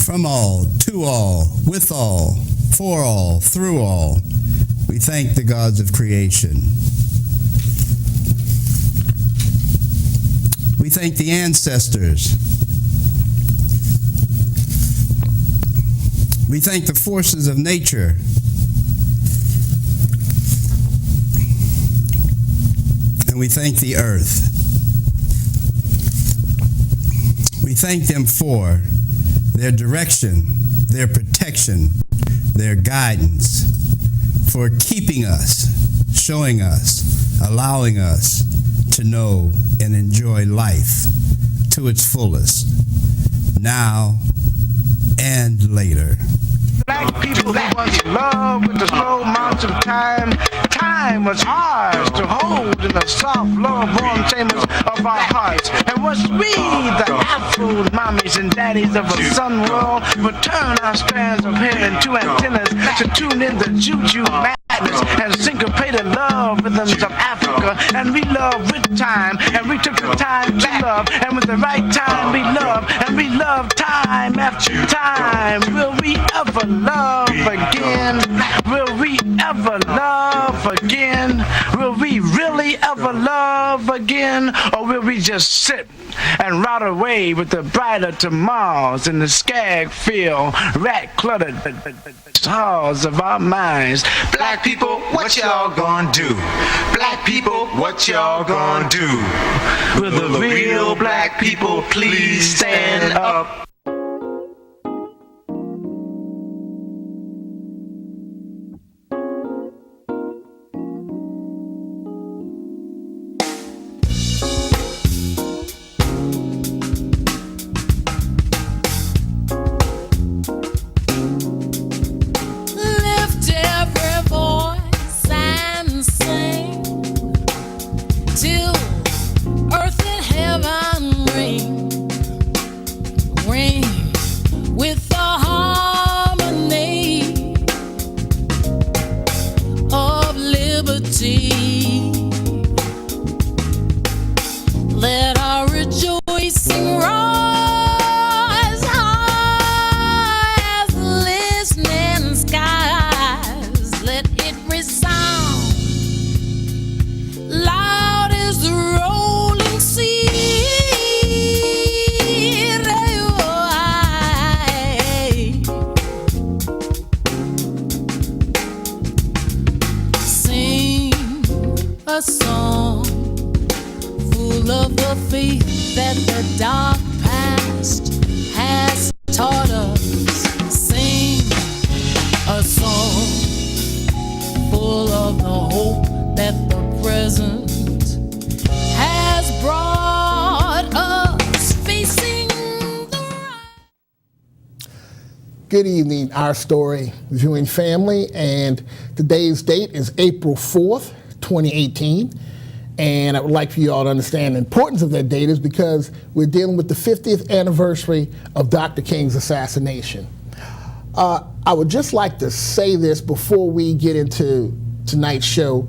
from all, to all, with all, for all, through all. We thank the gods of creation. We thank the ancestors. We thank the forces of nature. And we thank the earth. We thank them for their direction, their protection, their guidance, for keeping us, showing us, allowing us to know and enjoy life to its fullest, now and later. Black people who once loved with the slow march of time. Time was ours to hold in the soft, love-warm chambers of our hearts. And was we, the Afro mommies and daddies of a sun world, would turn our strands of hair into antennas to tune in the juju madness and syncopated love rhythms of Africa. And we loved with time, and we took the time to love, and with the right time we loved, and we loved time after time. Will we ever love again? Will we ever love again? Will we really ever love again? Or will we just sit and rot away with the brighter tomorrows in the skag field, rat-cluttered halls of our minds? Black people, what y'all gonna do? Black people, what y'all gonna do? Will the real black people please stand up? Let our rejoicing rise high as listening skies. Let it resound loud as the rolling sea. Sing a song full of the faith that the dark past has taught us. Sing a song full of the hope that the present has brought us, facing the right. Good evening, Our Story viewing family, and today's date is April 4th, 2018. And I would like for you all to understand the importance of that date is because we're dealing with the 50th anniversary of Dr. King's assassination. I would just like to say this before we get into tonight's show.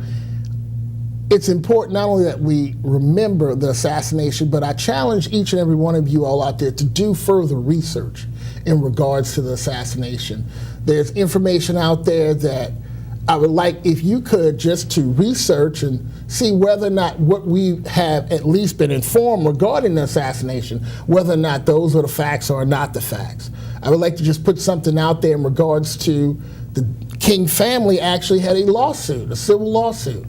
It's important not only that we remember the assassination, but I challenge each and every one of you all out there to do further research in regards to the assassination. There's information out there that I would like, if you could, just to research and see whether or not what we have at least been informed regarding the assassination, whether or not those are the facts or not the facts. I would like to just put something out there in regards to the King family actually had a lawsuit, a civil lawsuit,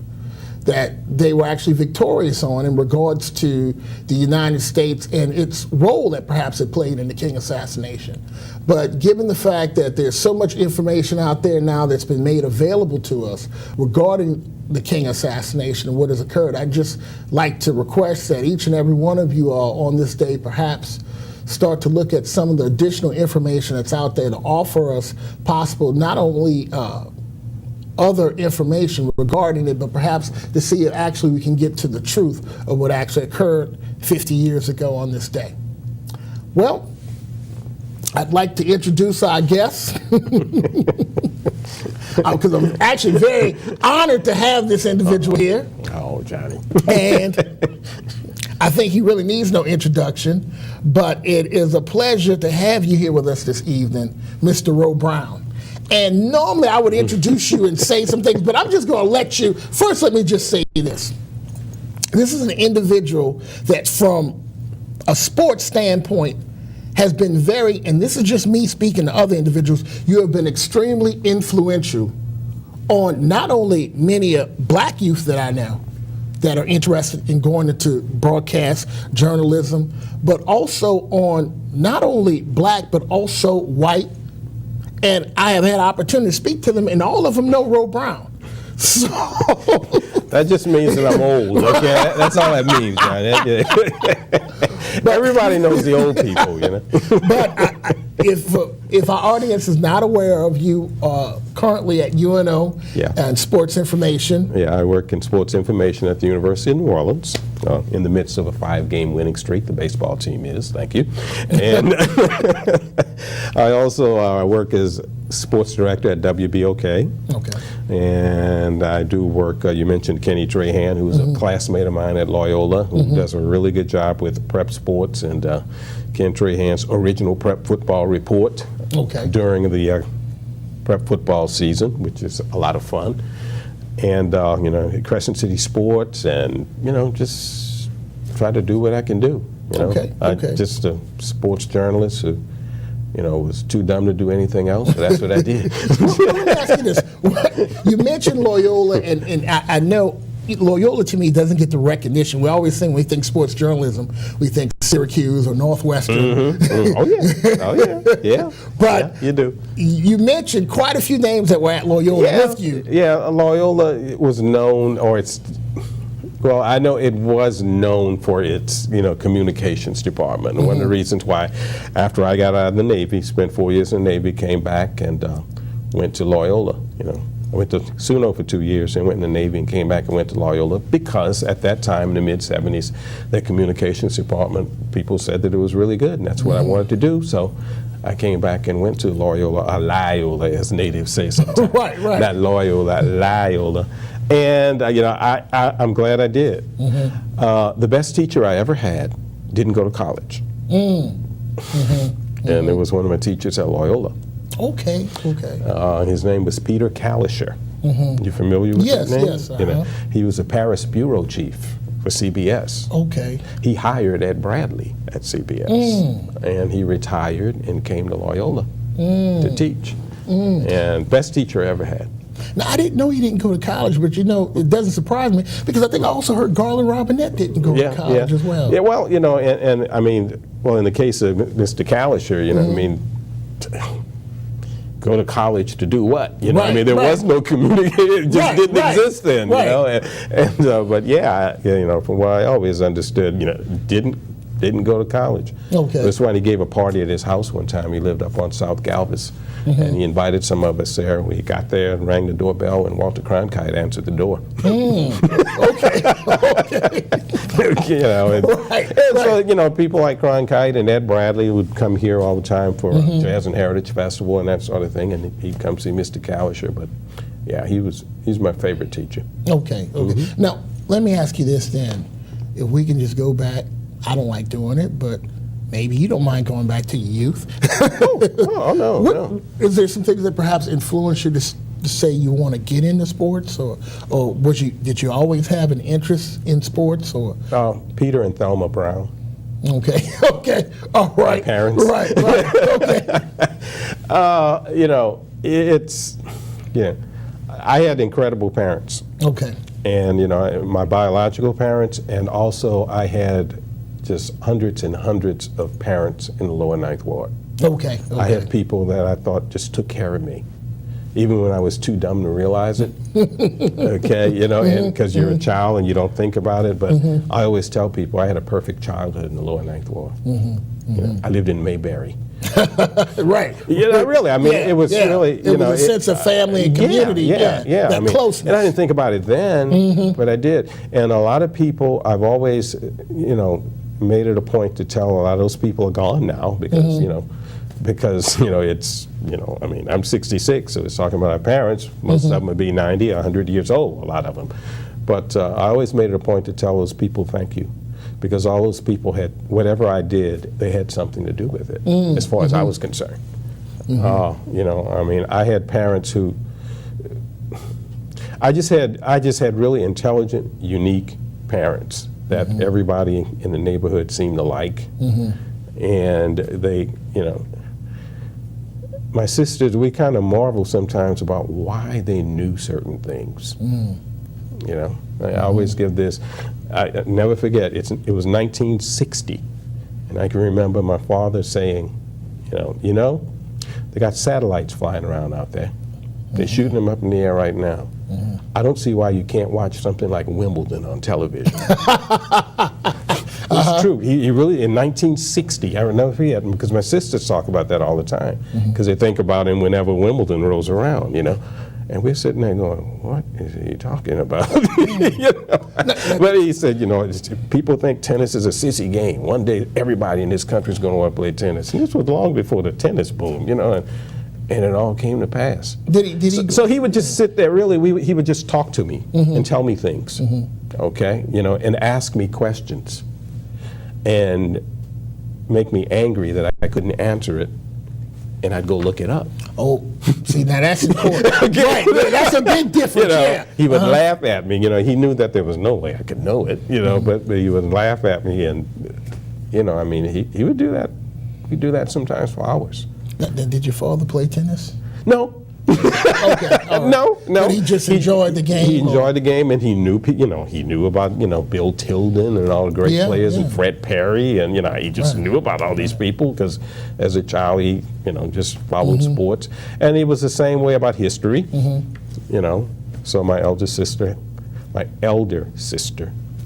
that they were actually victorious on in regards to the United States and its role that perhaps it played in the King assassination. But given the fact that there's so much information out there now that's been made available to us regarding the King assassination and what has occurred, I'd just like to request that each and every one of you all on this day perhaps start to look at some of the additional information that's out there to offer us possible not only other information regarding it, but perhaps to see if actually we can get to the truth of what actually occurred 50 years ago on this day. Well, I'd like to introduce our guests because I'm actually very honored to have this individual here. Oh, Johnny. And I think he really needs no introduction, but it is a pleasure to have you here with us this evening, Mr. Roe Brown. And normally I would introduce you and say some things, but I'm just going to let you, first let me just say this. This is an individual that from a sports standpoint has been very, and this is just me speaking to other individuals, you have been extremely influential on not only many black youth that I know that are interested in going into broadcast journalism, but also on not only black, but also white. And I have had opportunity to speak to them, and all of them know Roe Brown. So that just means that I'm old. Okay, that's all that means, John. Everybody knows the old people, you know. But if our audience is not aware of you, currently at UNO and Sports Information. Yeah, I work in sports information at the University of New Orleans. In the midst of a 5-game winning streak, the baseball team is. Thank you. And I also work as sports director at WBOK. Okay. And I do work, you mentioned Kenny Trahan, who's a classmate of mine at Loyola, who does a really good job with prep sports, and Ken Trahan's original prep football report during the prep football season, which is a lot of fun. And, you know, Crescent City Sports, and, you know, just try to do what I can do. You know? I'm just a sports journalist who, you know, was too dumb to do anything else, so that's what I did. Let me ask you this. You mentioned Loyola, and I know Loyola to me doesn't get the recognition. We always think, when we think sports journalism, we think Syracuse or Northwestern. Oh, yeah. But yeah, you do. You mentioned quite a few names that were at Loyola with you. Yeah, Loyola was known, or it's, well, I know it was known for its, you know, communications department. And one of the reasons why, after I got out of the Navy, spent 4 years in the Navy, came back and went to Loyola, you know. I went to SUNO for 2 years and went in the Navy and came back and went to Loyola, because at that time in the mid-'70s, the communications department, people said that it was really good, and that's what I wanted to do. So I came back and went to Loyola, or Loyola, as natives say sometimes. Right. Not Loyola, Loyola. And you know, I'm glad I did. The best teacher I ever had didn't go to college. And it was one of my teachers at Loyola. Okay. His name was Peter Kalischer. You familiar with that name? Yes. You know, he was a Paris bureau chief for CBS. Okay. He hired Ed Bradley at CBS, and he retired and came to Loyola to teach. And best teacher I ever had. Now, I didn't know he didn't go to college, but you know, it doesn't surprise me, because I think I also heard Garland Robinette didn't go to college as well. Yeah, well, you know, and I mean, well, in the case of Mr. Kalischer, you know, I mean, go to college to do what? You know, I mean, there was no communication; it just didn't exist then. You know, and but yeah, you know, from what I always understood, you know, didn't go to college. Okay. That's why he gave a party at his house one time. He lived up on South Galvez, and he invited some of us there. We got there and rang the doorbell, and Walter Cronkite answered the door. You know, and so, you know, people like Cronkite and Ed Bradley would come here all the time for Jazz and Heritage Festival and that sort of thing, and he'd come see Mr. Kalischer. But yeah, he's my favorite teacher. Okay. Now, let me ask you this then. If we can just go back, I don't like doing it, but maybe you don't mind going back to your youth. No. Is there some things that perhaps influenced you to say you want to get into sports, or did you always have an interest in sports, or? Peter and Thelma Brown. Okay. All right. My parents. Right. Okay. You know, I had incredible parents. Okay. And, you know, my biological parents, and also I had just hundreds and hundreds of parents in the lower Ninth Ward. Okay. I had people that I thought just took care of me, even when I was too dumb to realize it. Okay, you know, and because you're a child and you don't think about it. But I always tell people I had a perfect childhood in the lower Ninth Ward. You know, I lived in Mayberry. Right. You know, really, I mean, it was really, you know, was a sense of family and community. That I mean, closeness. And I didn't think about it then, but I did. And a lot of people, I've always, you know, made it a point to tell a lot of those people are gone now, because, you know, it's, you know, I mean, I'm 66, so it's talking about our parents. Most of them would be 90, 100 years old, a lot of them. But I always made it a point to tell those people thank you. because all those people had, whatever I did, they had something to do with it, as far as I was concerned. You know, I mean, I had parents who, I just had really intelligent, unique parents that everybody in the neighborhood seemed to like. And they, you know, my sisters, we kind of marvel sometimes about why they knew certain things. You know, I always give this, I never forget, it was 1960, and I can remember my father saying, you know, they got satellites flying around out there. They're shooting them up in the air right now. I don't see why you can't watch something like Wimbledon on television. It's true. He really, in 1960, I will never forget, because my sisters talk about that all the time, because they think about him whenever Wimbledon rolls around, you know. And we're sitting there going, what is he talking about? You know? But he said, you know, people think tennis is a sissy game. One day, everybody in this country is going to want to play tennis. And this was long before the tennis boom, you know, and it all came to pass. So he would just sit there, really, he would just talk to me and tell me things, okay, you know, and ask me questions and make me angry that I couldn't answer it, and I'd go look it up. Oh, see, now that's important. Right, yeah, that's a big difference, you know, yeah. He would laugh at me, you know, he knew that there was no way I could know it, you know, but he would laugh at me, and, you know, I mean, he would do that. He'd do that sometimes for hours. Now, did your father play tennis? No. Okay. Right. No. But he just enjoyed the game. He enjoyed the game, and he knew about, you know, Bill Tilden and all the great players, and Fred Perry, and, you know, he just knew about all these people, because as a child he, you know, just followed sports, and he was the same way about history, you know. So my elder sister,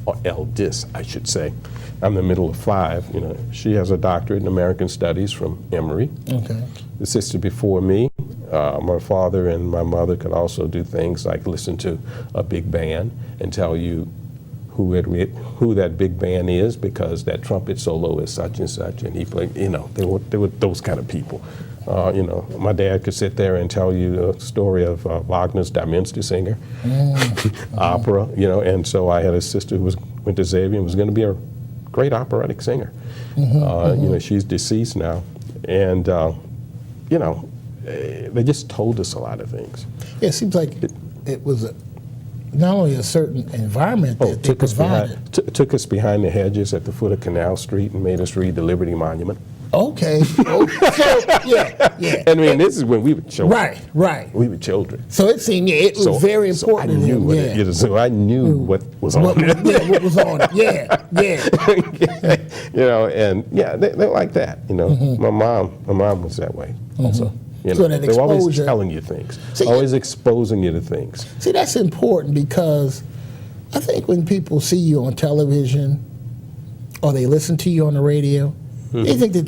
or eldest, I should say, I'm the middle of 5, you know, she has a doctorate in American Studies from Emory. Okay. The sister before me, my father and my mother could also do things like listen to a big band and tell you who that big band is, because that trumpet solo is such and such, and he played, you know, they were those kind of people. You know, my dad could sit there and tell you a story of Wagner's Die Minstrelsinger, opera, you know, and so I had a sister who went to Xavier and was going to be a great operatic singer. You know, she's deceased now, and you know, they just told us a lot of things. Yeah, it seems like it was not only a certain environment that they provided. Took us behind the hedges at the foot of Canal Street and made us read the Liberty Monument. Okay. So, yeah. I mean, this is when we were children. Right. We were children. So it seemed, it was very important. So I knew what it is. So I knew what was on it. Yeah, what was on it. Yeah. You know, and they're like that. You know, my mom was that way also. You know, so that they were always telling you things, always exposing you to things. See, that's important, because I think when people see you on television or they listen to you on the radio, they think that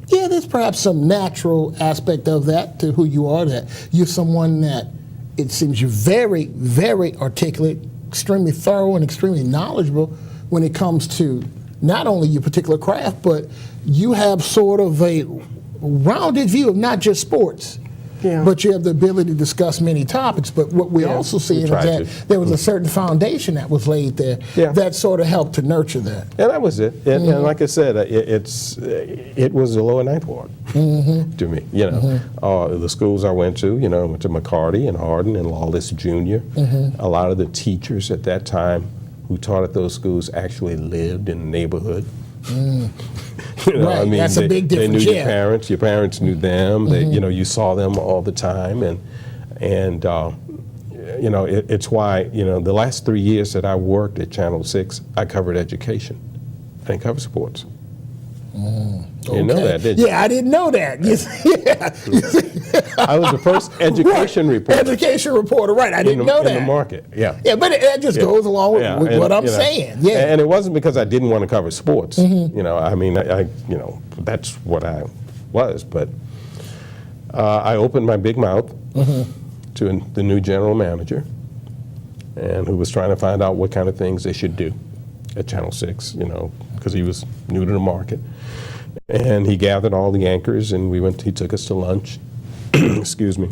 there's perhaps some natural aspect of that to who you are, that you're someone that it seems you're very, very articulate, extremely thorough, and extremely knowledgeable when it comes to not only your particular craft, but you have sort of a rounded view of not just sports, but you have the ability to discuss many topics. But what we also see is that there was a certain foundation that was laid there that sort of helped to nurture that. And that was it. And like I said, it was the lower ninth ward to me. You know, the schools I went to, you know, I went to McCarty and Hardin and Lawless Jr. A lot of the teachers at that time who taught at those schools actually lived in the neighborhood. You know, I mean, that's a big difference. They knew your parents knew them. They, you know, you saw them all the time, and you know, it's why, you know, the last 3 years that I worked at Channel 6, I covered education. I didn't cover sports. You didn't know that, did you? Yeah, I didn't know that. I was the first education reporter. Education reporter, right. I didn't know that. In the market, yeah. Yeah, but it just goes along with what I'm saying. Yeah. And it wasn't because I didn't want to cover sports. You know, I mean, you know, that's what I was. But I opened my big mouth to the new general manager, and who was trying to find out what kind of things they should do at Channel 6, you know, because he was new to the market. And he gathered all the anchors, and he took us to lunch, excuse me.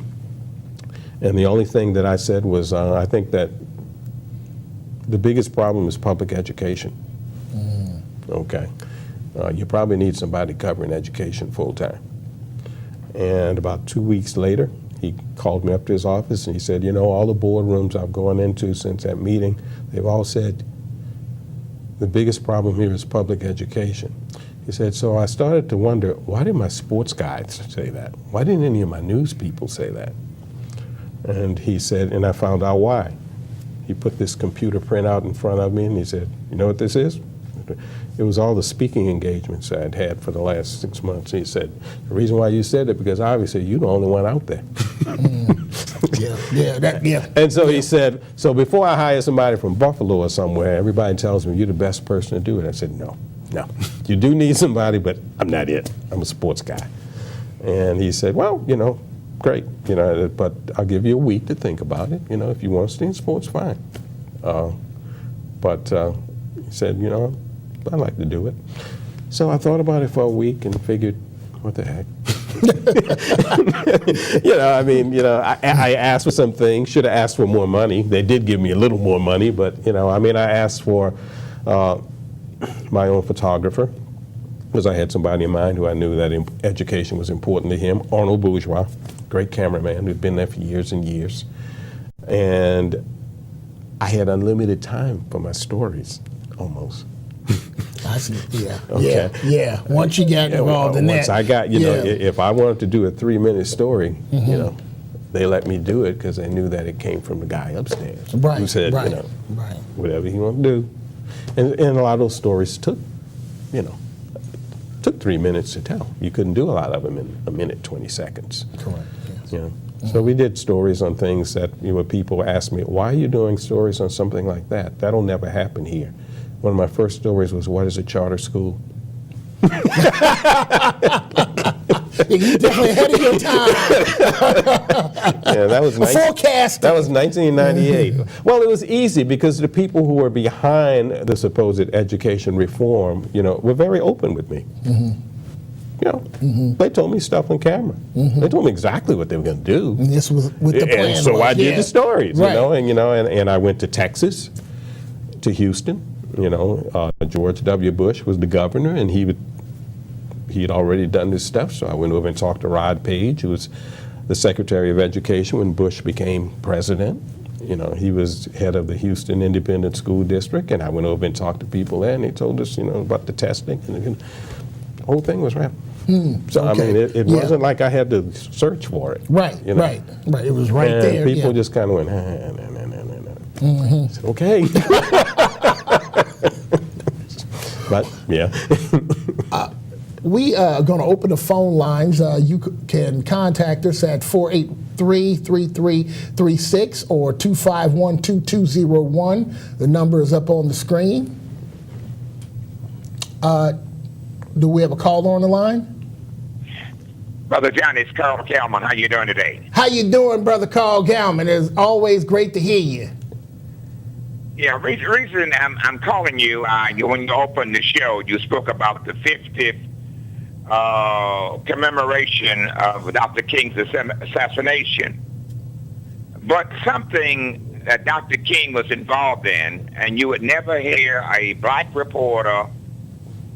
And the only thing that I said was, I think that the biggest problem is public education. Okay. You probably need somebody covering education full time. And about 2 weeks later, he called me up to his office and he said, you know, all the boardrooms I've gone into since that meeting, they've all said the biggest problem here is public education. He said, so I started to wonder, why did my sports guys say that? Why didn't any of my news people say that? And he said, and I found out why. He put this computer printout in front of me and he said, you know what this is? It was all the speaking engagements I'd had for the last 6 months. He said, the reason why you said it, because obviously you're the only one out there. And so he said, so before I hire somebody from Buffalo or somewhere, everybody tells me you're the best person to do it. I said, no, you do need somebody, but I'm not it. I'm a sports guy. And he said, well, you know, great, you know, but I'll give you a week to think about it. You know, if you want to stay in sports, fine. But he said, you know, I'd like to do it. So I thought about it for a week and figured, what the heck? You know, I mean, you know, I asked for some things, should have asked for more money. They did give me a little more money, but, you know, I mean, I asked for my own photographer, because I had somebody in mind who I knew that education was important to him, Arnold Bourgeois, great cameraman who'd been there for years and years. And I had unlimited time for my stories, almost. I see. Yeah. Okay. Yeah. Once you got involved in that. Once I got, you know, if I wanted to do a 3-minute story, you know, they let me do it because they knew that it came from the guy upstairs who said, you know, whatever he wanted to do. And a lot of those stories took 3 minutes to tell. You couldn't do a lot of them in a minute, 20 seconds. Correct. Yes. You know? So we did stories on things that, you know, people asked me, why are you doing stories on something like that? That'll never happen here. One of my first stories was, what is a charter school? You definitely ahead of your time. Yeah, that was forecast. That was 1998. Well, it was easy because the people who were behind the supposed education reform, you know, were very open with me. You know, they told me stuff on camera. They told me exactly what they were going to do. And this was with the plan. And so I did the stories, you know, and I went to Texas, to Houston. You know, George W. Bush was the governor, and he had already done this stuff. So I went over and talked to Rod Page, who was the Secretary of Education when Bush became president. You know, he was head of the Houston Independent School District, and I went over and talked to people there, and they told us, you know, about the testing, and the whole thing was wrapped. So I mean, it wasn't like I had to search for it. Right. You know? Right. It was right and there. People just kind of went, I said, okay. But yeah. We are going to open the phone lines. You can contact us at 483-3336 or 251-2201. The number is up on the screen. Do we have a caller on the line? Brother John, it's Carl Kalman. How you doing today? How you doing, Brother Carl Galman? It's always great to hear you. Yeah, reason I'm calling you, when you opened the show, you spoke about the 50th commemoration of Dr. King's assassination. But something that Dr. King was involved in, and you would never hear a black reporter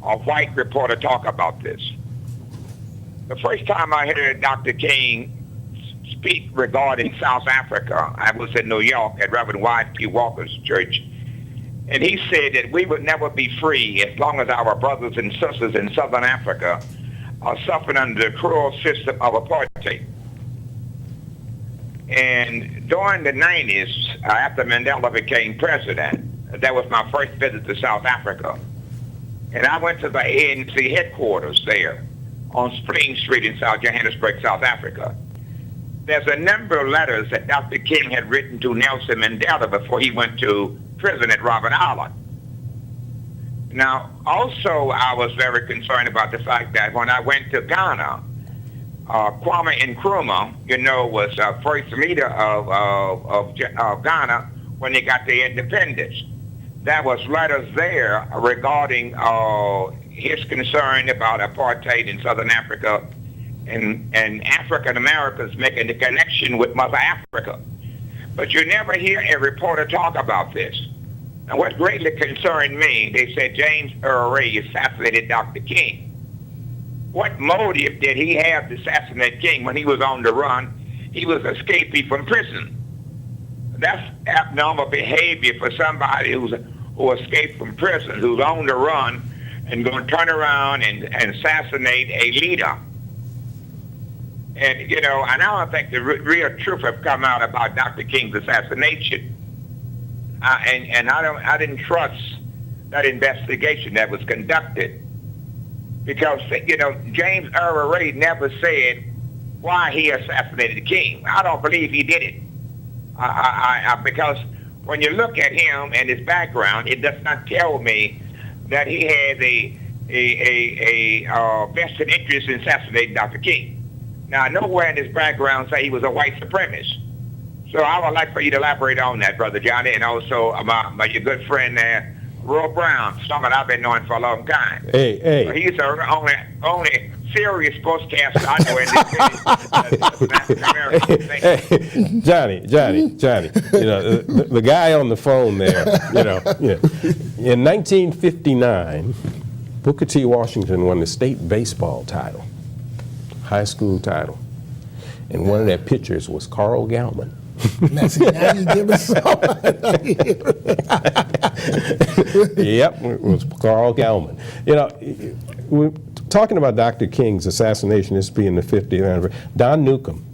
or white reporter talk about this. The first time I heard Dr. King speak regarding South Africa, I was in New York at Reverend Y.P. Walker's church, and he said that we would never be free as long as our brothers and sisters in Southern Africa are suffering under the cruel system of apartheid. And during the 90s, after Mandela became president, that was my first visit to South Africa. And I went to the ANC headquarters there on Spring Street in South Johannesburg, South Africa. There's a number of letters that Dr. King had written to Nelson Mandela before he went to prison at Robben Island. Now, also, I was very concerned about the fact that when I went to Ghana, Kwame Nkrumah, you know, was first leader of Ghana when they got their independence. There was letters there regarding his concern about apartheid in Southern Africa and African Americans making the connection with Mother Africa. But you never hear a reporter talk about this. And what greatly concerned me, they said James Earl Ray assassinated Dr. King. What motive did he have to assassinate King when he was on the run? He was escaping from prison. That's abnormal behavior for somebody who escaped from prison, who's on the run, and going to turn around and assassinate a leader. And, you know, and I don't think the real truth have come out about Dr. King's assassination. And I didn't trust that investigation that was conducted. Because, you know, James Earl Ray never said why he assassinated King. I don't believe he did it. Because when you look at him and his background, it does not tell me that he has a vested interest in assassinating Dr. King. Now, nowhere in his background say he was a white supremacist. So I would like for you to elaborate on that, Brother Johnny, and also your good friend there, Roy Brown, someone I've been knowing for a long time. Hey. So he's the only serious sportscaster I know in this city. Hey, Johnny. You know, the guy on the phone there. You know, in 1959, Booker T. Washington won the state baseball title, high school title, and one of their pitchers was Carl Galman. Now you give us Yep, it was Carl Galman. You know, we're talking about Dr. King's assassination, this being the 50th anniversary. Don Newcomb,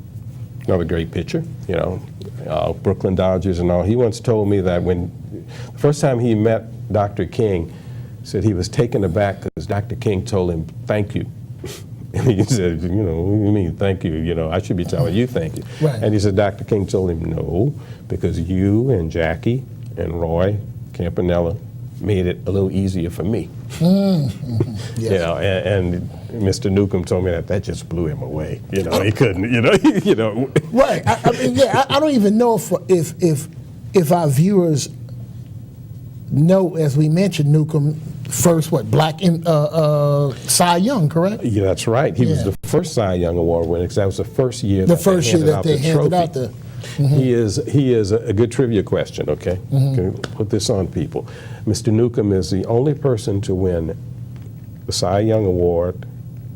another great pitcher, you know, Brooklyn Dodgers and all, he once told me that when the first time he met Dr. King, said he was taken aback because Dr. King told him, "Thank you." And he said, "You know, what do you mean, thank you? You know, I should be telling you thank you." Right. And he said, Dr. King told him, "No, because you and Jackie and Roy Campanella made it a little easier for me." Yes. You know, and Mr. Newcomb told me that just blew him away. You know, he couldn't. You know. Right. I mean, yeah. I don't even know if our viewers know, as we mentioned, Newcomb first black Cy Young, correct? Yeah, that's right. He was the first Cy Young Award winner because that was the first year that they handed out the Mm-hmm. He is a good trivia question, okay? Mm-hmm. Can we put this on people? Mr. Newcomb is the only person to win the Cy Young Award,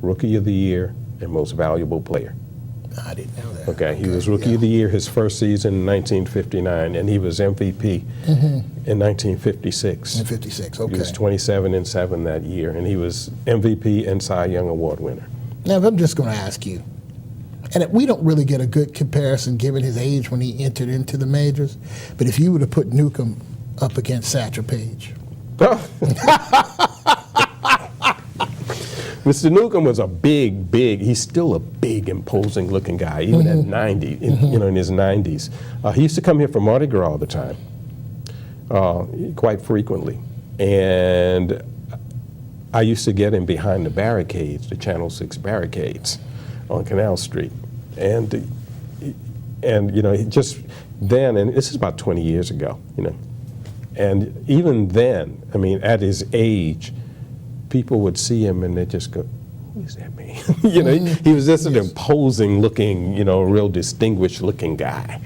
Rookie of the Year, and Most Valuable Player. I didn't know that. Okay, he was Rookie of the Year his first season in 1959, and he was MVP in 1956. In 56, okay. He was 27-7 that year, and he was MVP and Cy Young Award winner. Now, I'm just going to ask you, and we don't really get a good comparison given his age when he entered into the majors, but if you were to put Newcomb up against Satchel Paige. Mr. Newcomb was a big, he's still a big, imposing looking guy, even at 90, in his 90s. He used to come here for Mardi Gras all the time, quite frequently. And I used to get him behind the barricades, the Channel 6 barricades on Canal Street. And just then, and this is about 20 years ago, and even then, I mean, at his age, people would see him and they'd just go, "Who is that man?" He was just an imposing looking, real distinguished looking guy.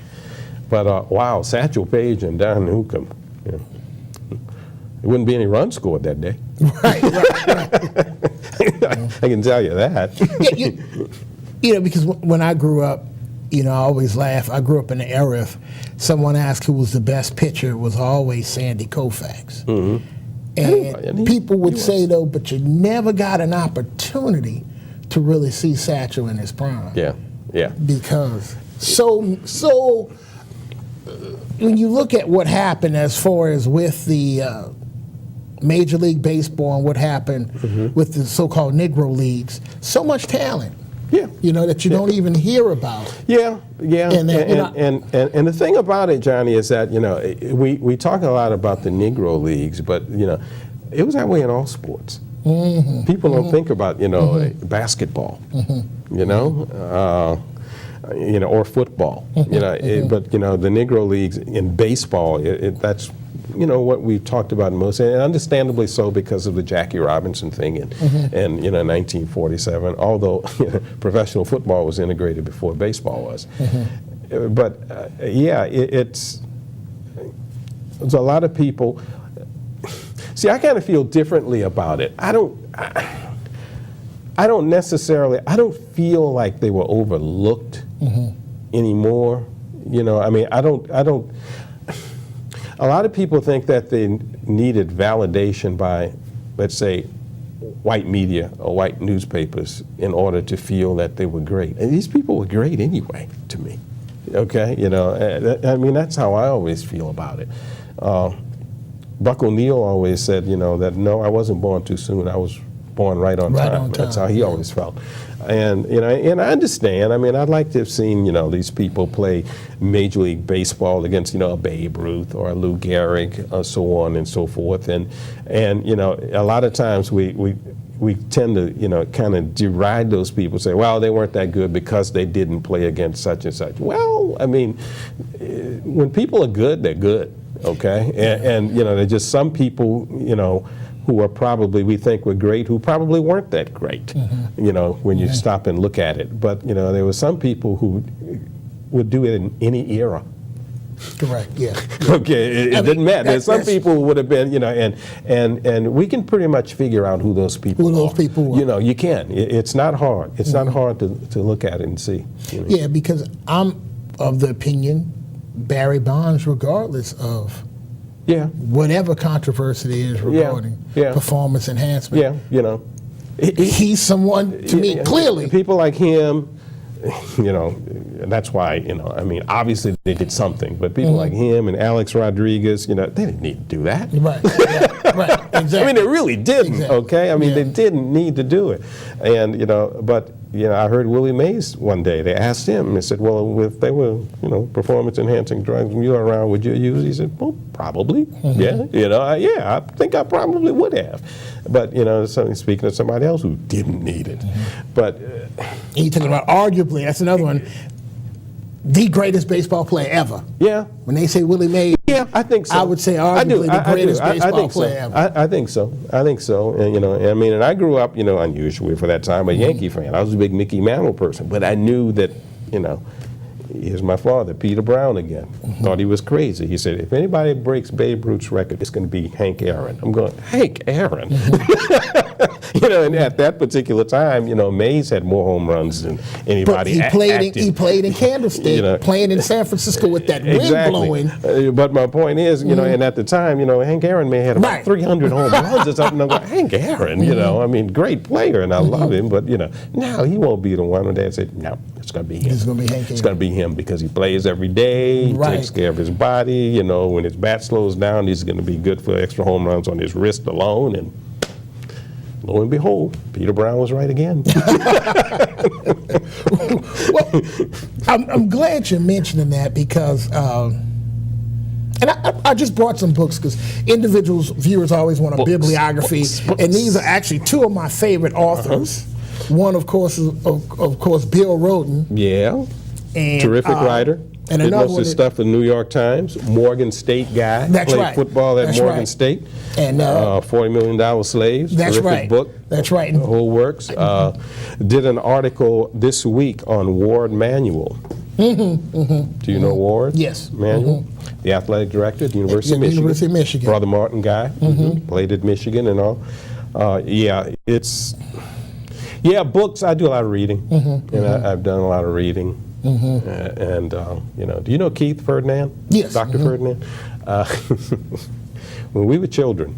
But wow, Satchel Paige and Don Newcomb, there wouldn't be any runs scored that day. Right. I can tell you that. Because when I grew up, I always laugh. I grew up in the era if someone asked who was the best pitcher, it was always Sandy Koufax. Mm-hmm. And people would say, though, but you never got an opportunity to really see Satchel in his prime. Yeah. Because so when you look at what happened as far as with the Major League Baseball and what happened with the so-called Negro Leagues, so much talent. Yeah. That you don't even hear about. Yeah. And the thing about it, Johnny, is that, we talk a lot about the Negro Leagues, but, it was that way in all sports. Mm-hmm. People don't think about, basketball, or football, but, the Negro Leagues in baseball, that's, what we've talked about most, and understandably so because of the Jackie Robinson thing in 1947, although professional football was integrated before baseball was. But it's a lot of people, See, I kind of feel differently about it. I don't necessarily, I don't feel like they were overlooked anymore. You know, I mean, I don't, a lot of people think that they needed validation by, let's say, white media or white newspapers in order to feel that they were great. And these people were great anyway, to me. Okay, you know, I mean, that's how I always feel about it. Buck O'Neill always said, you know, that no, I wasn't born too soon. I was born right on time. That's how he always felt. And, you know, and I understand. I mean, I'd like to have seen, you know, these people play Major League Baseball against, you know, a Babe Ruth or a Lou Gehrig, so on and so forth. And you know, a lot of times we tend to, you know, kind of deride those people, say, well, they weren't that good because they didn't play against such and such. Well, I mean, when people are good, they're good, okay? And you know, there's just some people, you know, who are probably, we think were great, who probably weren't that great, you know, when you stop and look at it. But, you know, there were some people who would do it in any era. Correct, yeah. Okay, it didn't matter. There's some people who would have been, you know, and we can pretty much figure out who those people were. You know, you can. It's not hard. It's not hard to look at it and see. You know? Yeah, because I'm of the opinion Barry Bonds, regardless of whatever controversy there is regarding performance enhancement. Yeah, you know. He's someone, to me, clearly. People like him, you know, that's why, you know, I mean, obviously they did something, but people like him and Alex Rodriguez, you know, they didn't need to do that. Right, right, exactly. I mean, they really didn't, okay? I mean, they didn't need to do it. And, you know, but, you know, I heard Willie Mays one day, they asked him, they said, well, if they were, you know, performance-enhancing drugs when you were around, would you use? He said, well, probably, yeah, you know, I think I probably would have. But, you know, speaking of somebody else who didn't need it. But you're talking about arguably, that's another one, the greatest baseball player ever. Yeah. When they say Willie Mays, I think so. I would say arguably the greatest baseball player ever. I think so. I think so. And, you know, I mean, and I grew up, you know, unusually for that time, a Yankee fan. I was a big Mickey Mantle person, but I knew that, you know, here's my father, Peter Brown again. Thought he was crazy. He said, if anybody breaks Babe Ruth's record, it's going to be Hank Aaron. I'm going, Hank Aaron? You know, and at that particular time, you know, Mays had more home runs than anybody. But he played in Candlestick, you know, playing in San Francisco with that wind blowing. But my point is, you know, and at the time, you know, Hank Aaron may have had about 300 home runs or something. I'm going, Hank Aaron, you know, I mean, great player, and I love him, but, you know, now he won't be the one. And Dad said, no, it's going to be him. It's going to be Hank Aaron. It's going to be him because he plays every day, he takes care of his body, you know, when his bat slows down, he's going to be good for extra home runs on his wrist alone, and lo and behold, Peter Brown was right again. Well, I'm glad you're mentioning that because, and I just brought some books because viewers always want a bibliography, and these are actually two of my favorite authors. One, of course, is of course Bill Rhoden. Yeah. And, terrific writer. And did another most of his stuff in New York Times. Morgan State guy. That's played right. football at Morgan State. And $40 Million Slaves. That's terrific right. book. That's right. The whole works. Did an article this week on Ward Manuel. Do you know Ward? Yes. Manuel? The athletic director at the University of Michigan. University of Michigan. Brother Martin guy. Played at Michigan and all. Books. I do a lot of reading, and I've done a lot of reading. And you know, do you know Keith Ferdinand? Yes. Dr. Ferdinand. When we were children,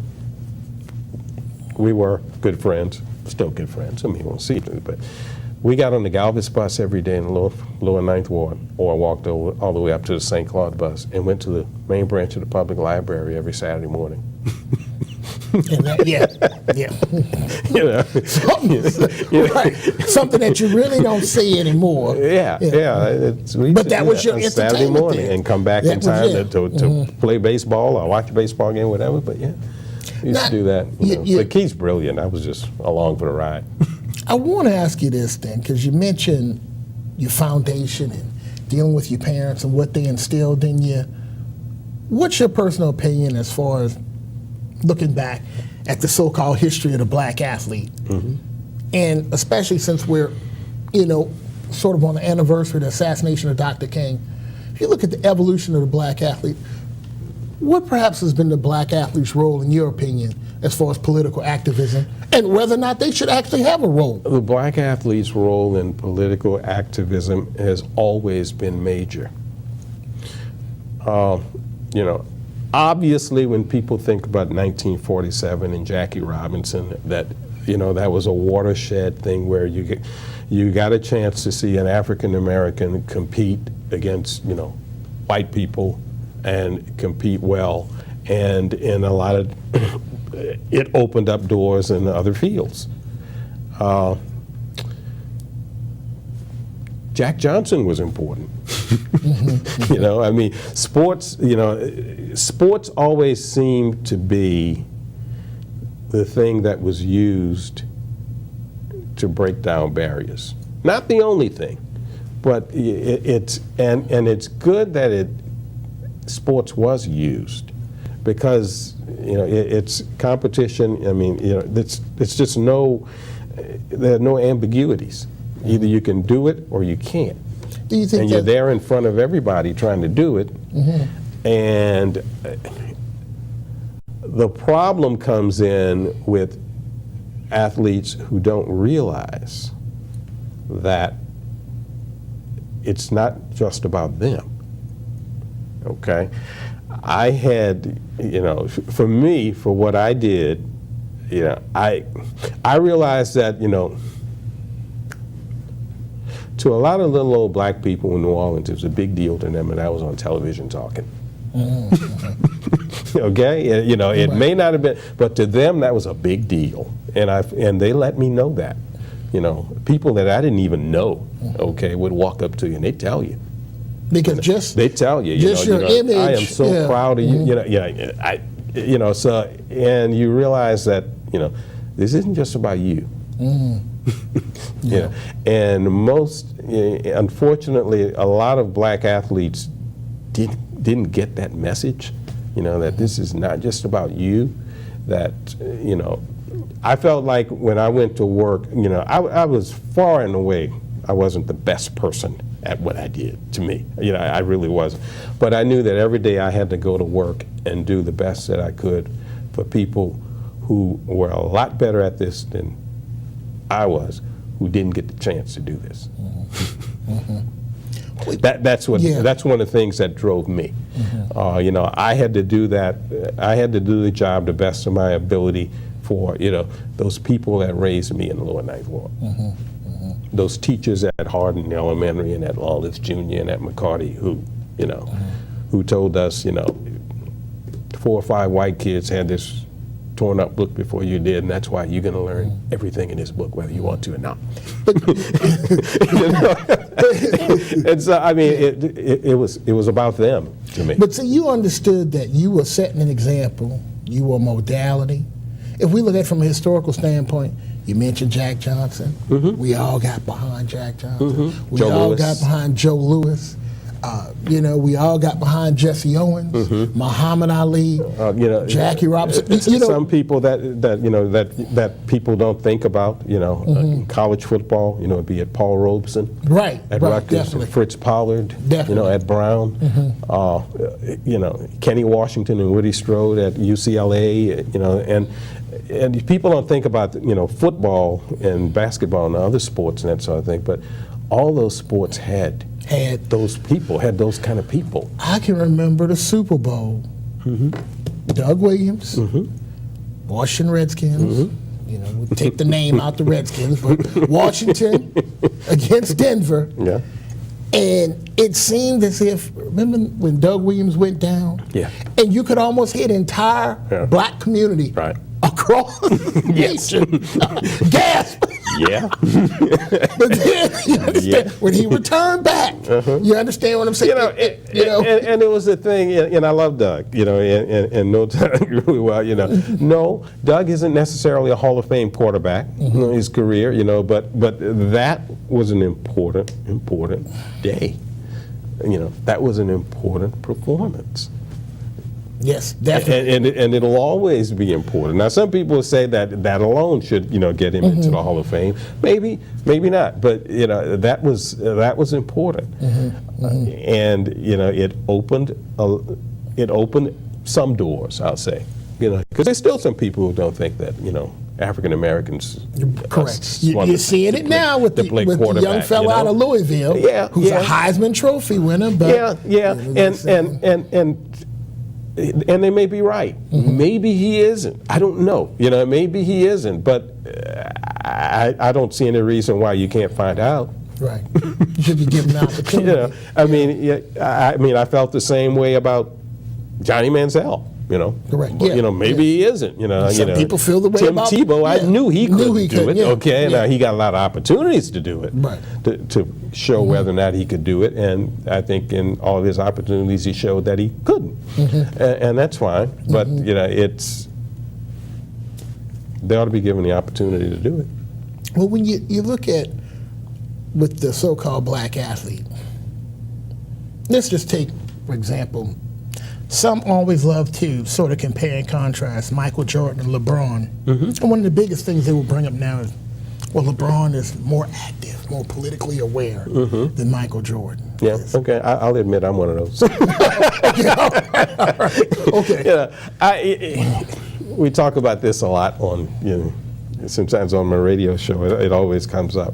we were good friends, still good friends. I mean, we won't see them, but we got on the Galvez bus every day in the lower Ninth Ward, or walked all the way up to the St. Claude bus, and went to the main branch of the public library every Saturday morning. Yeah. You know, right. Something that you really don't see anymore. Yeah. But that was your entertainment Saturday morning then. And come back in time to play baseball or watch a baseball game, whatever. But yeah, we used to do that. But Keith's brilliant. I was just along for the ride. I want to ask you this then, because you mentioned your foundation and dealing with your parents and what they instilled in you. What's your personal opinion as far as looking back at the so-called history of the black athlete? And especially since we're, you know, sort of on the anniversary of the assassination of Dr. King, if you look at the evolution of the black athlete, What perhaps has been the black athlete's role, in your opinion, as far as political activism, and whether or not they should actually have a role? The black athlete's role in political activism has always been major. You know, obviously, when people think about 1947 and Jackie Robinson, that, you know, that was a watershed thing where you got a chance to see an African American compete against, you know, white people and compete well, and in a lot of it opened up doors in other fields. Jack Johnson was important. You know, I mean, sports, you know, sports always seemed to be the thing that was used to break down barriers. Not the only thing, but it's good that sports was used, because, you know, it's competition. I mean, you know, it's just there are no ambiguities. Either you can do it or you can't. Do you think and you're there in front of everybody trying to do it. And the problem comes in with athletes who don't realize that it's not just about them. Okay? I had, you know, for me, for what I did, you know, I realized that, you know, to a lot of little old black people in New Orleans, it was a big deal to them, and I was on television talking. Okay, you know, it may not have been, but to them that was a big deal, and they let me know that. You know, people that I didn't even know, okay, would walk up to you and they tell you. Because they tell you, just your image. I am so proud of you. You know, so, and you realize that, you know, this isn't just about you. You know, and unfortunately, a lot of black athletes didn't get that message, you know, that this is not just about you, that, you know, I felt like when I went to work, you know, I was far and away, I wasn't the best person at what I did, to me. You know, I really wasn't. But I knew that every day I had to go to work and do the best that I could for people who were a lot better at this than I was, who didn't get the chance to do this. That's one of the things that drove me. You know, I had to do that. I had to do the job the best of my ability for, you know, those people that raised me in the lower Ninth Ward. Those teachers at Hardin Elementary and at Lawless Junior and at McCarty, who, you know, who told us, you know, 4 or 5 white kids had this torn up book before you did, and that's why you're going to learn everything in this book, whether you want to or not. You know? And so, I mean, it was about them to me. But so you understood that you were setting an example, you were a modality. If we look at it from a historical standpoint, you mentioned Jack Johnson. We all got behind Jack Johnson. We all got behind Joe Louis. You know, we all got behind Jesse Owens, Muhammad Ali, you know, Jackie Robinson. You know, some people that you know that people don't think about. You know, in college football. You know, be it Paul Robeson, at Rutgers, Fritz Pollard, you know, at Brown. You know, Kenny Washington and Woody Strode at UCLA. You know, and people don't think about, you know, football and basketball and other sports and that sort of thing, but all those sports had those people, had those kind of people. I can remember the Super Bowl. Doug Williams, Washington Redskins. You know, we'll take the name out the Redskins, but Washington against Denver. Yeah. And it seemed as if, remember when Doug Williams went down? Yeah. And you could almost hear the entire black community across the nation gasp. Yeah. But then, you understand, when he returned back, you understand what I'm saying? You know, and it was a thing, and I love Doug, you know, and know Doug really well, you know. No, Doug isn't necessarily a Hall of Fame quarterback in his career, you know, but that was an important day. You know, that was an important performance. Yes, definitely. And it'll always be important. Now, some people say that alone should, you know, get him into the Hall of Fame. Maybe not. But, you know, that was important. And, you know, it opened some doors, I'll say. Because there's still some people who don't think that, African Americans. Correct. You're seeing it now with the young fella out of Louisville, who's a Heisman Trophy winner. But, and they may be right. Maybe he isn't. I don't know. Maybe he isn't. But I don't see any reason why you can't find out. Right. You should be given the opportunity. I felt the same way about Johnny Manziel. Correct. Maybe he isn't. Some people feel the way Tim about Tebow. I knew he could do it. Okay, now he got a lot of opportunities to do it, right? To show whether or not he could do it, and I think in all of his opportunities he showed that he couldn't, and that's fine. But it's they ought to be given the opportunity to do it. Well, when you look at with the so-called black athlete, let's just take, for example. Some always love to sort of compare and contrast Michael Jordan and LeBron. And one of the biggest things they will bring up now is, well, LeBron is more active, more politically aware than Michael Jordan. Yeah, okay, I'll admit I'm one of those. Okay. We talk about this a lot on, sometimes on my radio show, it always comes up.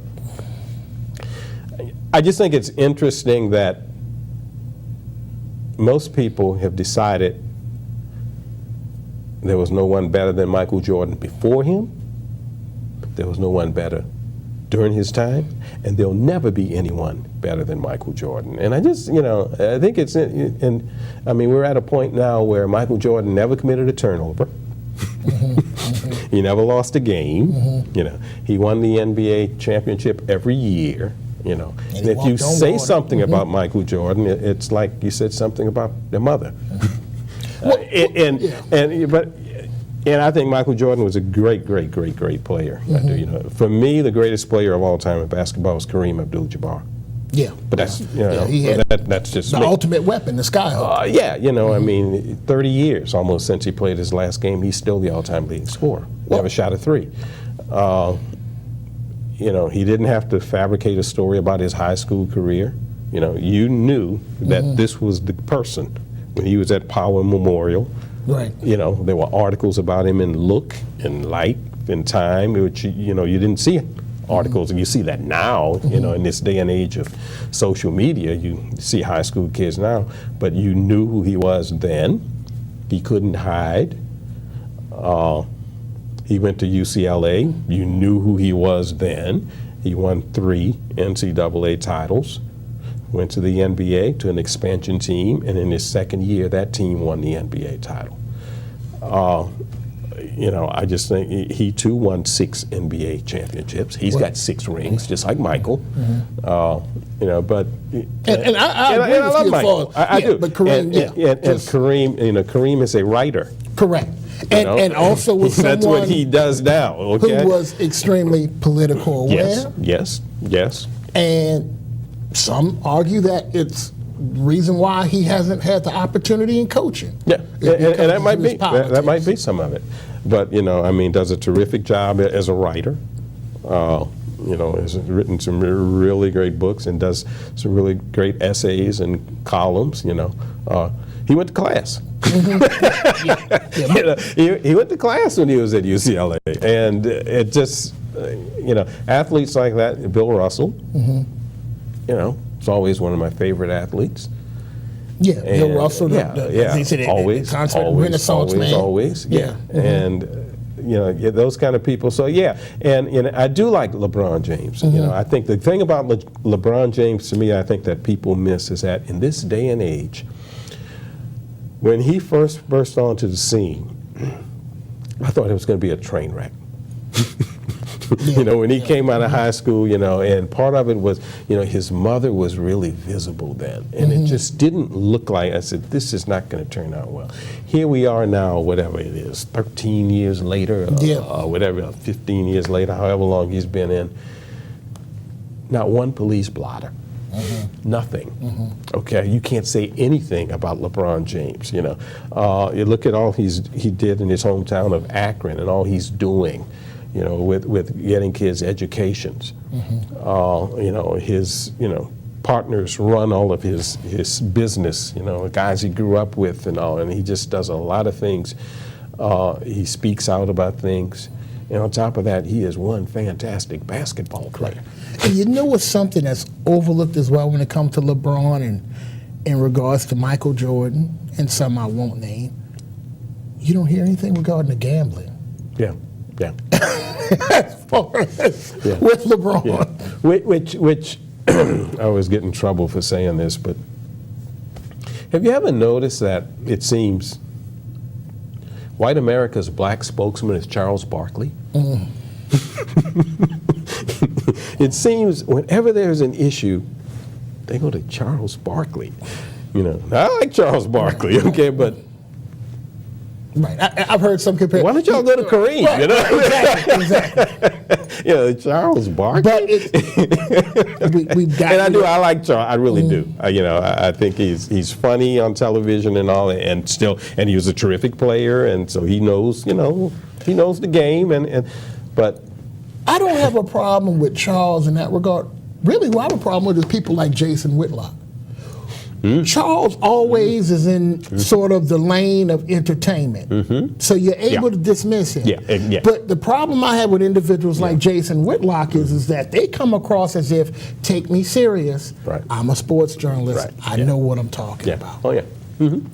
I just think it's interesting that most people have decided there was no one better than Michael Jordan before him. There was no one better during his time, and there'll never be anyone better than Michael Jordan. And I just, I think it's, we're at a point now where Michael Jordan never committed a turnover. He never lost a game. He won the NBA championship every year. And if you say something about Michael Jordan, it's like you said something about their mother. And I think Michael Jordan was a great player. I do, for me, the greatest player of all time in basketball was Kareem Abdul-Jabbar. Yeah, but that's he had that's just the me. ultimate weapon, the skyhook. 30 years almost since he played his last game, he's still the all-time leading scorer. Never shot a three. He didn't have to fabricate a story about his high school career. You knew that this was the person when he was at Power Memorial. Right. There were articles about him in Look, in Light, in Time, which, you didn't see articles, and you see that now, in this day and age of social media, you see high school kids now, but you knew who he was then. He couldn't hide. He went to UCLA. You knew who he was then. He won 3 NCAA titles. Went to the NBA, to an expansion team, and in his second year, that team won the NBA title. I just think he too won 6 NBA championships. He's got 6 rings, just like Michael. But and I love Michael. I do. But Kareem, Kareem is a writer. Correct. And also was someone that's what he does now. Okay? Who was extremely political aware. Yes. And some argue that it's the reason why he hasn't had the opportunity in coaching. Yeah, and that might be some of it. But does a terrific job as a writer. Has written some really great books and does some really great essays and columns. He went to class. He went to class when he was at UCLA, and it just, athletes like that. Bill Russell, is always one of my favorite athletes. Yeah, Bill Russell. Always. Renaissance man. Always. Yeah, and those kind of people. So and I do like LeBron James. I think the thing about LeBron James to me, I think that people miss is that in this day and age, when he first burst onto the scene, I thought it was going to be a train wreck. When he came out of high school, and part of it was, his mother was really visible then. And it just didn't look like, I said, this is not going to turn out well. Here we are now, whatever it is, 13 years later, whatever, 15 years later, however long he's been in. Not one police blotter. Nothing. Okay, you can't say anything about LeBron James. You look at all he did in his hometown of Akron and all he's doing. With getting kids educations. His partners run all of his business, the guys he grew up with and all, and he just does a lot of things. He speaks out about things. And on top of that, he is one fantastic basketball player. And you know what's something that's overlooked as well when it comes to LeBron and in regards to Michael Jordan and some I won't name? You don't hear anything regarding the gambling. Yeah. As far as with LeBron. Yeah. Which I always get in trouble for saying this, but have you ever noticed that it seems white America's black spokesman is Charles Barkley? It seems whenever there's an issue, they go to Charles Barkley. I like Charles Barkley, okay, but right, I've heard some compare. Why don't y'all go to Kareem? Right, exactly. Charles Barkley. But we've got. And I like Charles. I really do. I think he's funny on television and all, and he was a terrific player, and so he knows, he knows the game, but I don't have a problem with Charles in that regard. Really, what I have a problem with is people like Jason Whitlock. Charles always is in sort of the lane of entertainment. So you're able to dismiss him. Yeah. But the problem I have with individuals like Jason Whitlock is that they come across as if, take me serious, I'm a sports journalist, I know what I'm talking about. Oh, yeah.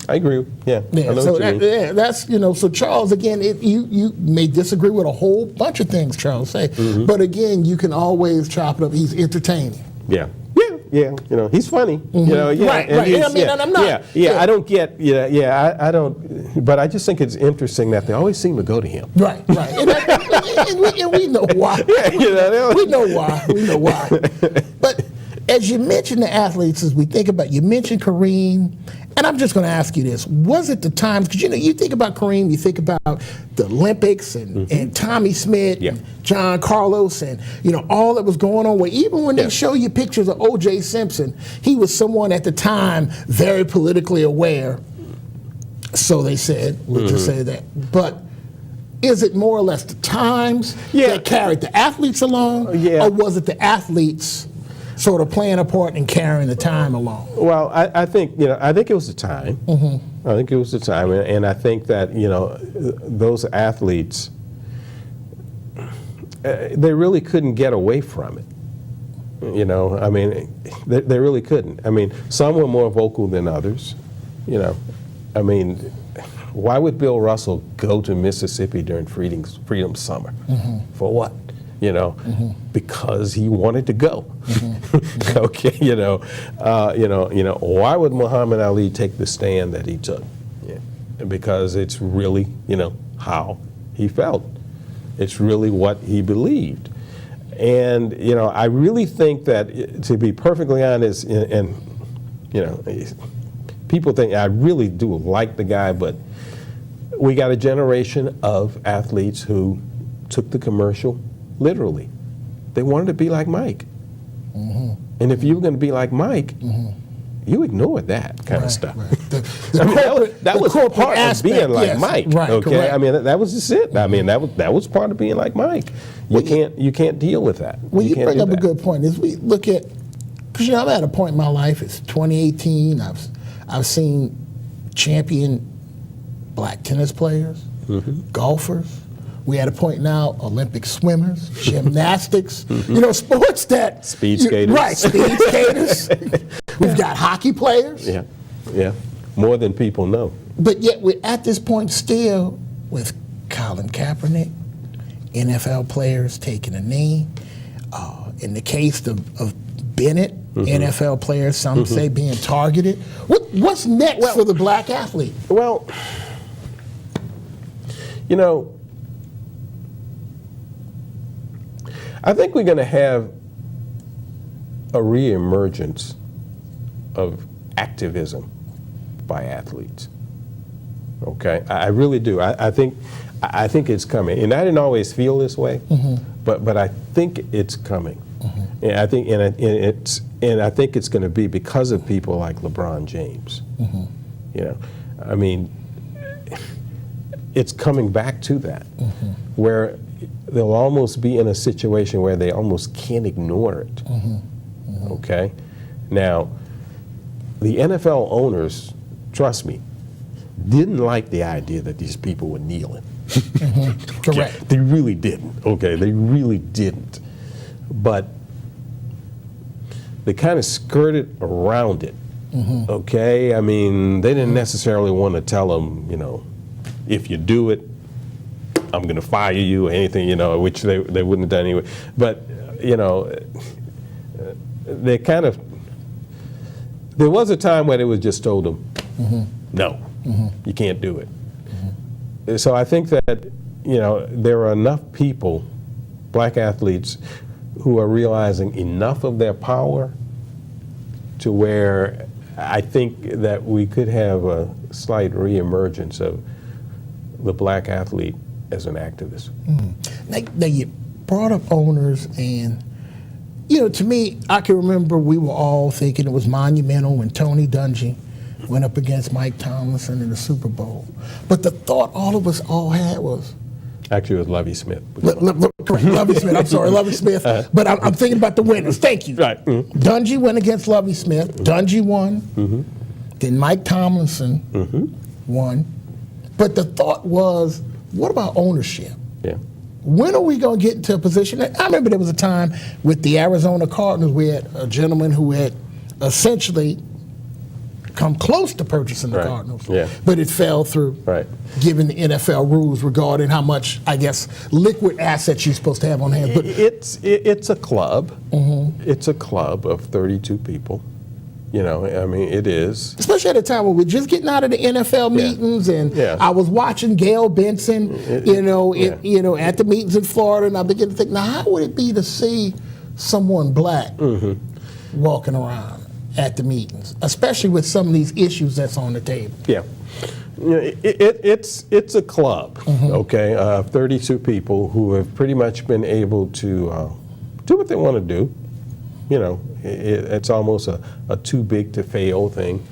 I agree. I know so what you mean. that's, so Charles, again, you may disagree with a whole bunch of things Charles say, but again, you can always chop it up. He's entertaining. Yeah, he's funny. Right. And I'm not. I don't get. I don't. But I just think it's interesting that they always seem to go to him. Right. And we know why. We know why. But as you mentioned the athletes, as we think about, you mentioned Kareem, and I'm just going to ask you this: was it the times? Because you think about Kareem, you think about the Olympics and Tommy Smith, and John Carlos, and all that was going on. Where even when they show you pictures of O.J. Simpson, he was someone at the time very politically aware. So they said, we'll just say that. But is it more or less the times that carried the athletes along, or was it the athletes sort of playing a part in carrying the time along? Well, I think it was the time. I think it was the time, and I think that those athletes, they really couldn't get away from it. They really couldn't. Some were more vocal than others. Why would Bill Russell go to Mississippi during Freedom Summer? For what? Because he wanted to go. Okay, why would Muhammad Ali take the stand that he took? Because it's really, how he felt. It's really what he believed. And, I really think that, to be perfectly honest, and people think I really do like the guy, but we got a generation of athletes who took the commercial literally. They wanted to be like Mike. And if you were going to be like Mike, you ignored that kind of stuff. That was part of being like Mike. Okay, correct. That was just it. That was part of being like Mike. You can't deal with that. Well, you bring up a good point. As we look at, because I'm at a point in my life. It's 2018. I've seen champion black tennis players, golfers. We at a point now, Olympic swimmers, gymnastics, sports that... Speed skaters. Right, speed skaters. We've got hockey players. Yeah, more than people know. But yet we're at this point still with Colin Kaepernick, NFL players taking a knee. In the case of Bennett, NFL players, some say being targeted. What's next for the black athlete? Well, I think we're going to have a reemergence of activism by athletes. Okay, I really do. I think it's coming, and I didn't always feel this way, but I think it's coming. And I think it's going to be because of people like LeBron James. It's coming back to that, where they'll almost be in a situation where they almost can't ignore it. Okay, Now, the NFL owners, trust me, didn't like the idea that these people were kneeling. Correct. They really didn't. Okay, they really didn't. But they kind of skirted around it. Okay, I mean, they didn't necessarily want to tell them, if you do it, I'm going to fire you or anything, which they wouldn't have done anyway. But, they kind of, there was a time when it was just told them, no, you can't do it. So I think that, there are enough people, black athletes, who are realizing enough of their power to where I think that we could have a slight reemergence of the black athlete as an activist. Now you brought up owners, and to me, I can remember we were all thinking it was monumental when Tony Dungy went up against Mike Tomlinson in the Super Bowl. But the thought all of us all had was, actually, it was Lovie Smith. Correct, Lovie Smith. I'm sorry, Lovie Smith. But I'm thinking about the winners. Thank you. Right. Dungy went against Lovie Smith. Dungy won. Then Mike Tomlinson won. But the thought was, what about ownership? Yeah. When are we going to get into a position? I remember there was a time with the Arizona Cardinals, we had a gentleman who had essentially come close to purchasing the Cardinals, but it fell through, given the NFL rules regarding how much, I guess, liquid assets you're supposed to have on hand. But it's a club. It's a club of 32 people. I mean, it is. Especially at a time when we're just getting out of the NFL meetings, and I was watching Gail Benson, at the meetings in Florida, and I began to think, now how would it be to see someone black walking around at the meetings, especially with some of these issues that's on the table? Yeah. It's a club, okay, of 32 people who have pretty much been able to do what they want to do. It's almost a too big to fail thing.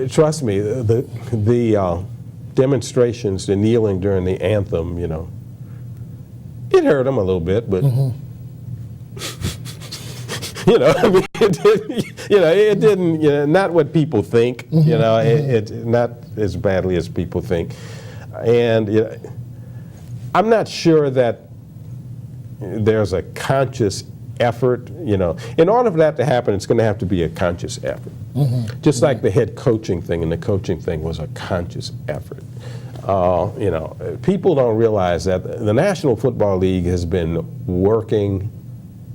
Trust me, the demonstrations, the kneeling during the anthem, it hurt them a little bit, but I mean, it didn't, not what people think. It's not as badly as people think, and I'm not sure that there's a conscious effort. In order for that to happen, it's going to have to be a conscious effort. Just like the head coaching thing, and the coaching thing was a conscious effort. People don't realize that the National Football League has been working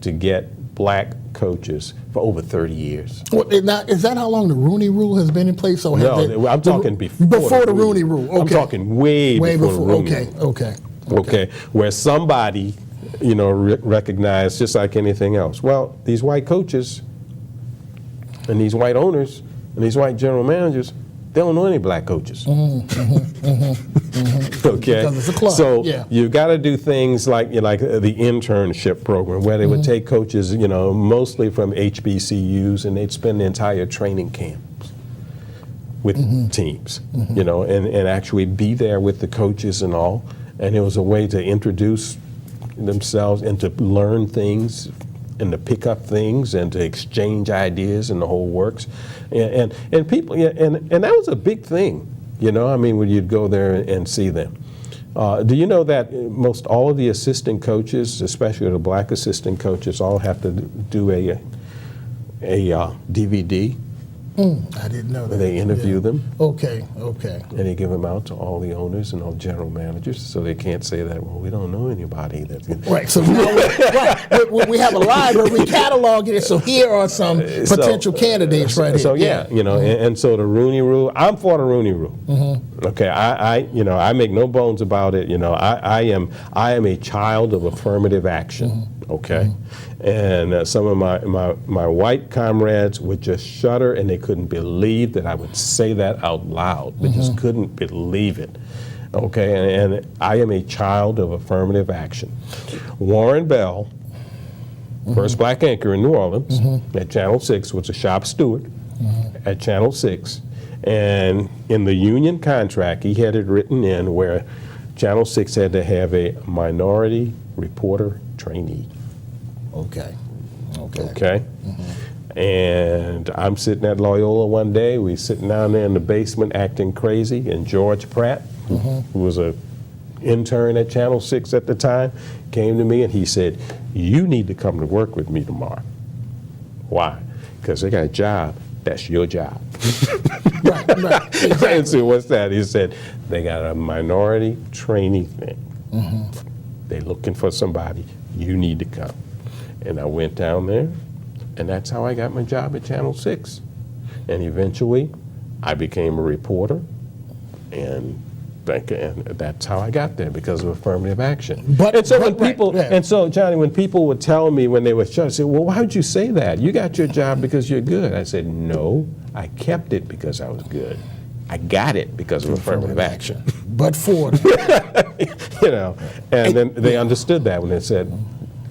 to get black coaches for over 30 years. Well, is that how long the Rooney Rule has been in place? So no, I'm talking before the Rooney Rule. Okay. I'm talking way before the Rooney Rule. Okay. Where somebody, recognized, just like anything else. Well, these white coaches and these white owners and these white general managers, they don't know any black coaches. Okay, because it's a club. So you got to do things like the internship program, where they would take coaches, mostly from HBCUs, and they'd spend the entire training camps with teams, and actually be there with the coaches and all. And it was a way to introduce themselves and to learn things and to pick up things and to exchange ideas and the whole works. And people, and that was a big thing, I mean, when you'd go there and see them. Do you know that most all of the assistant coaches, especially the black assistant coaches, all have to do a DVD? I didn't know that. They interview them. Okay. And they give them out to all the owners and all general managers, so they can't say that, well, we don't know anybody. Right, so now we have a library, we catalog it, so here are some potential candidates right here. So and so the Rooney Rule, I'm for the Rooney Rule. Okay, I make no bones about it. I am a child of affirmative action. Okay, and some of my white comrades would just shudder, and they couldn't believe that I would say that out loud. They just couldn't believe it. Okay, and I am a child of affirmative action. Warren Bell, first black anchor in New Orleans at Channel 6, was a shop steward at Channel 6, and in the union contract, he had it written in where Channel 6 had to have a minority reporter trainee. Okay. Okay. And I'm sitting at Loyola one day. We sitting down there in the basement acting crazy, and George Pratt, who was a intern at Channel 6 at the time, came to me and he said, "You need to come to work with me tomorrow." Why? Because they got a job. That's your job. Right, exactly. And so what's that? He said, they got a minority trainee thing. They're looking for somebody. You need to come. And I went down there, and that's how I got my job at Channel 6. And eventually, I became a reporter, and that's how I got there, because of affirmative action. And so Johnny, when people would tell me when they were shut, I said, "Well, why would you say that? You got your job because you're good." I said, "No, I kept it because I was good. I got it because of affirmative action." But for and then they understood that when they said,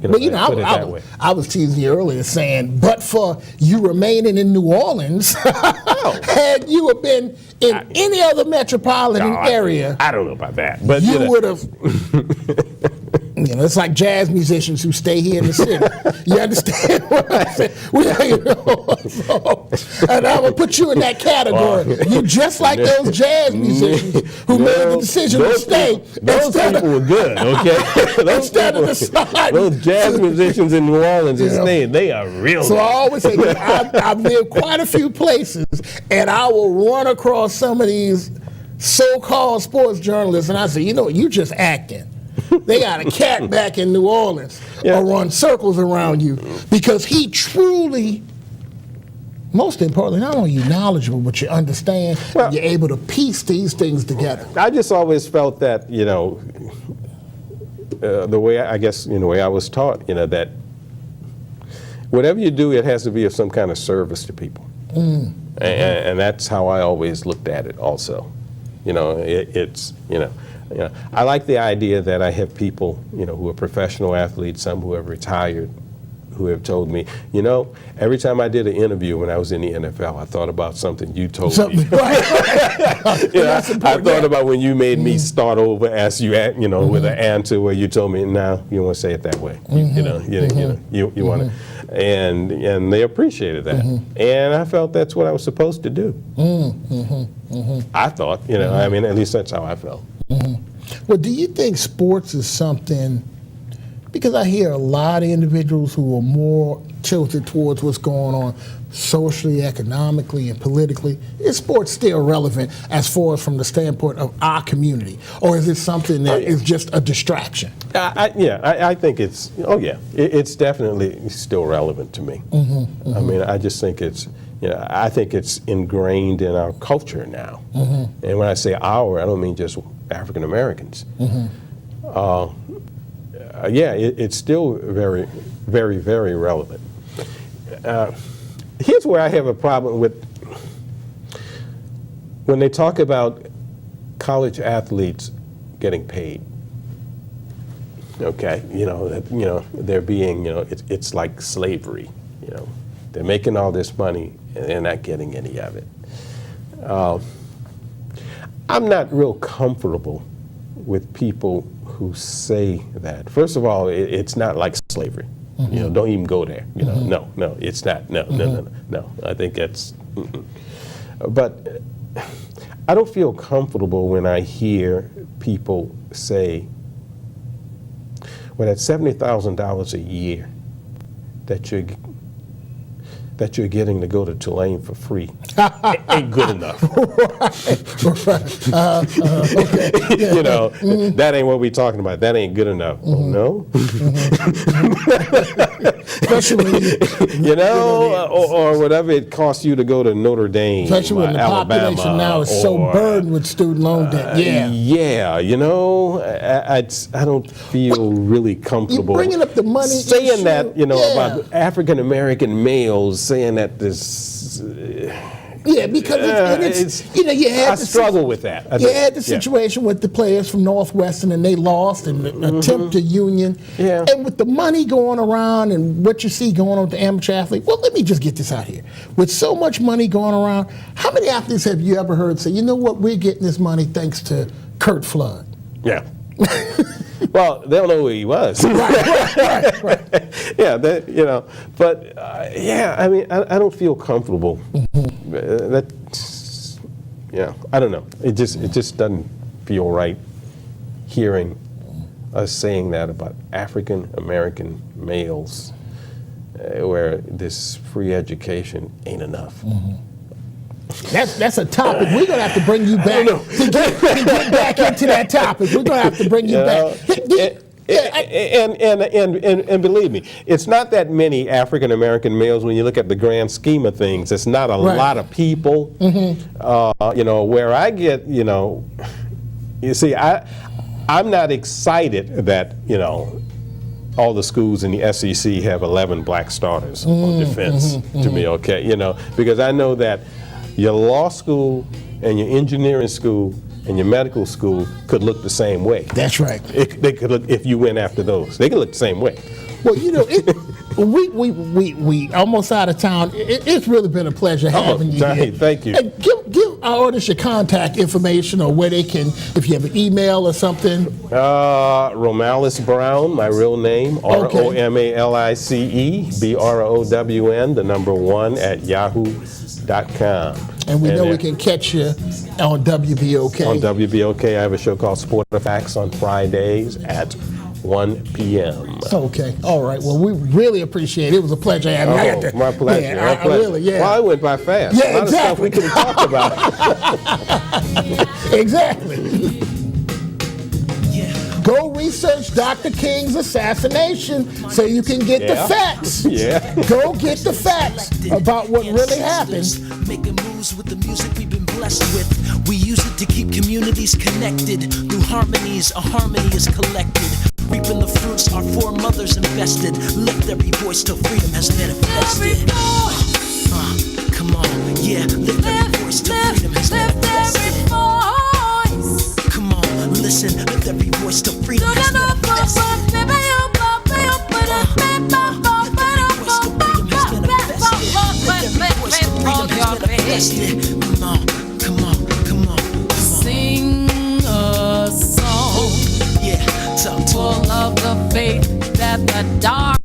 put it that way. I was teasing you earlier saying, but for you remaining in New Orleans, had you have been in any other metropolitan area, I don't know about that, but you would have. It's like jazz musicians who stay here in the city. You understand what I said? And I would put you in that category. You're just like those jazz musicians who made the decision to stay. Those people were good, okay? Those jazz musicians in New Orleans and staying, they are real. So I always say, I've lived quite a few places, and I will run across some of these so-called sports journalists, and I say, you just acting. They got a cat back in New Orleans or run circles around you, because he truly, most importantly, not only you knowledgeable, but you understand, you're able to piece these things together. I just always felt that, the way I was taught, that whatever you do, it has to be of some kind of service to people. And that's how I always looked at it also. I like the idea that I have people, who are professional athletes, some who have retired, who have told me, every time I did an interview when I was in the NFL, I thought about something you told me. I thought about when you made me start over, ask you, with an answer where you told me, "No, you don't want to say it that way." You want to, and they appreciated that, and I felt that's what I was supposed to do. I thought, at least that's how I felt. Well, do you think sports is something, because I hear a lot of individuals who are more tilted towards what's going on socially, economically, and politically, is sports still relevant as far as from the standpoint of our community? Or is it something that is just a distraction? I think it's, it's definitely still relevant to me. I just think it's, I think it's ingrained in our culture now. And when I say our, I don't mean just African Americans. It's still very, very, very relevant. Here's where I have a problem with when they talk about college athletes getting paid. Okay, they're being, it's like slavery. They're making all this money and they're not getting any of it. I'm not real comfortable with people who say that. First of all, it's not like slavery. Don't even go there. No, it's not. No. I think that's. But I don't feel comfortable when I hear people say, "Well, that's $70,000 a year that you're getting to go to Tulane for free. Ain't good enough." That ain't what we talking about. That ain't good enough. Oh, no? Or whatever it costs you to go to Notre Dame, especially when the Alabama, population now is so burdened with student loan debt. I don't feel really comfortable bringing up the money saying issue. That about African American males, saying that this. Because I struggle with that. You had the situation with the players from Northwestern, and they lost and attempt to union. And with the money going around and what you see going on with the amateur athlete, well, let me just get this out here. With so much money going around, how many athletes have you ever heard say, "You know what, we're getting this money thanks to Kurt Flood"? Yeah. Well, they'll know who he was. Right. Yeah, that, you know, but yeah, I mean, I don't feel comfortable. That, yeah, I don't know. It just doesn't feel right hearing us saying that about African American males, where this free education ain't enough. That's a topic. We're gonna have to bring you back to get back into that topic. We're gonna have to bring you back. And believe me, it's not that many African American males when you look at the grand scheme of things. It's not a lot of people. You know, where I get, you know, you see, I'm not excited that, you know, all the schools in the SEC have 11 black starters on defense. To me, okay, you know, because I know that your law school and your engineering school and your medical school could look the same way. That's right. They could look, if you went after those, they could look the same way. Well, you know, we almost out of town. It's really been a pleasure having you here. Thank you. Hey, give our audience your contact information or where they can, if you have an email or something. Romalis Brown, my real name, ROMALICE BROWN, the number 1 at yahoo.com. And we know we can catch you on WBOK. On WBOK, I have a show called Sport Facts on Fridays at 1 p.m. Okay, all right. Well, we really appreciate it. It was a pleasure having you. My pleasure. Yeah, my pleasure. Really, yeah. Well, I went by fast. Yeah, a lot of stuff we could have talked about. Exactly. Go research Dr. King's assassination so you can get the facts. Yeah. Go get the facts about what really happened. Making moves with the music we've been blessed with. We use it to keep communities connected. Through harmonies, a harmony is collected. Reaping the fruits our foremothers invested. Lift every voice till freedom has manifested. Come on, yeah, lift every voice till freedom has manifested. Come on, listen, lift every voice till freedom has manifested. Come on. Sing a song Yeah, talk to full of the faith that the dark